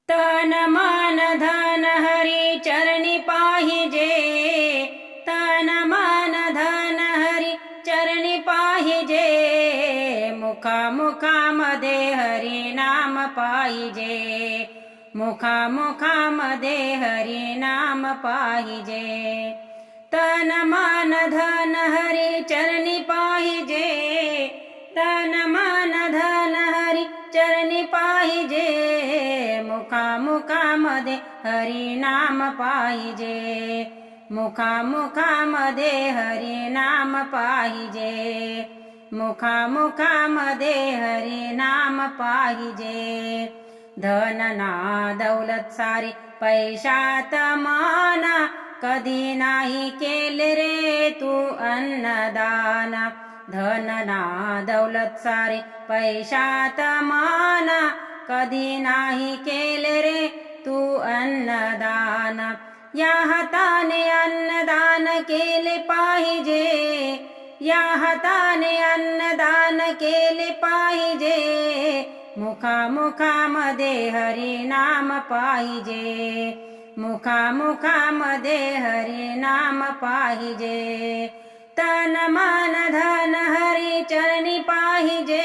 तन मन धन हरी चरणी पाहिजे, तन मन धन हरी चरणी पाहिजे, मुखामुखामध्ये हरी नाम पाहिजे, मुखामुखामध्ये हरी नाम पाहिजे। तन मन धन हरी चरणी पाहिजे, तन मन धन हरी चरणी पाहिजे, मुखामुखामध्ये हरी नाम पाहिजे, मुखामुखामध्ये हरी नाम पाहिजे, मुखामुखामध्ये हरी नाम पाहिजे। धन ना दौलत सारी पैशात माना, कधी नाही केले रे तू अन्नदान। धन ना दौलत सारी पैशात माना, कधी नाही केले रे तू अन्नदान। या हाताने अन्नदान केले पाहिजे, या हाताने अन्नदान केले पाहिजे, मुखामुखामध्ये हरी नाम पाहिजे, मुखामुखामध्ये हरी नाम पाहिजे। तन मन धन हरी चरणी पाहिजे,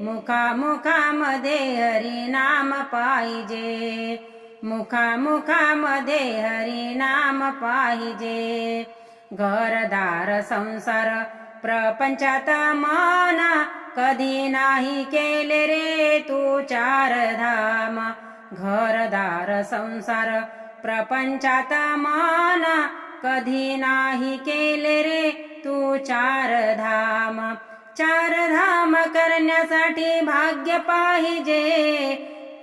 मुखामुखामध्ये हरी नाम पाहिजे, मुखामुखामध्ये हरी नाम पाहिजे। घरदार संसार प्रपंचात माना, कधी नाही केले रे तू चार धाम। घरदार संसार प्रपंचात माना, कधी नाही केले रे तू चार धाम। चार धाम करण्यासाठी भाग्य पाहिजे,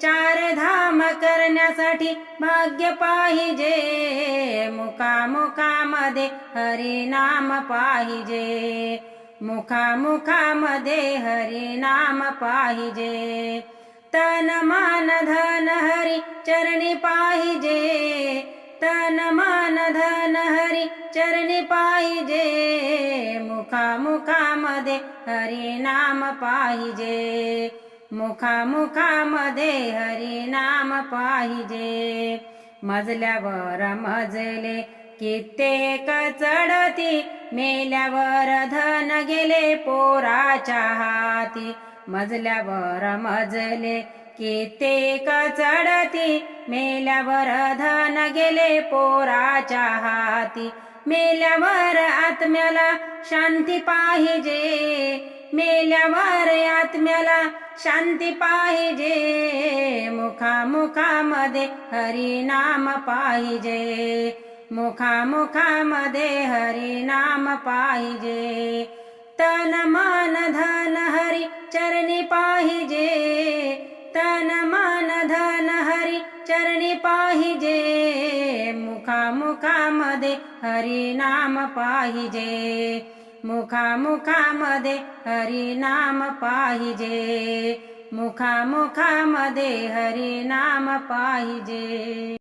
चार धाम करण्यासाठी भाग्य पाहिजे, मुखामुखामध्ये हरी नाम पाहिजे, मुखामुखामध्ये हरी नाम पाहिजे। तन मन धन हरी चरणी पाहिजे, तन मन धन हरी चरणी पाहिजे, मुखामुखामध्ये हरी नाम पाहिजे, मुखामुखामध्ये हरी नाम पाहिजे। मजल्यावर मजले कित्येक चढती, मेल्यावर धन गेले पोराच्या हाती। मजल्यावर मजले कित्येक चढती, मेल्यावर धन गेले पोराच्या हाती। मेल्यावर आत्म्याला शांती पाहिजे, मेल्यावर आत्म्याला शांती पाहिजे, मुखामुखामध्ये हरी नाम पाहिजे, मुखामुखामध्ये हरी नाम पाहिजे। तन मन धन हरी चरणी पाहिजे, तन मन धन हरी चरणी पाहिजे, मुखामुखामध्ये हरी नाम पाहिजे, मुखामुखामध्ये हरी नाम पाहिजे, मुखामुखामध्ये हरी नाम पाहिजे।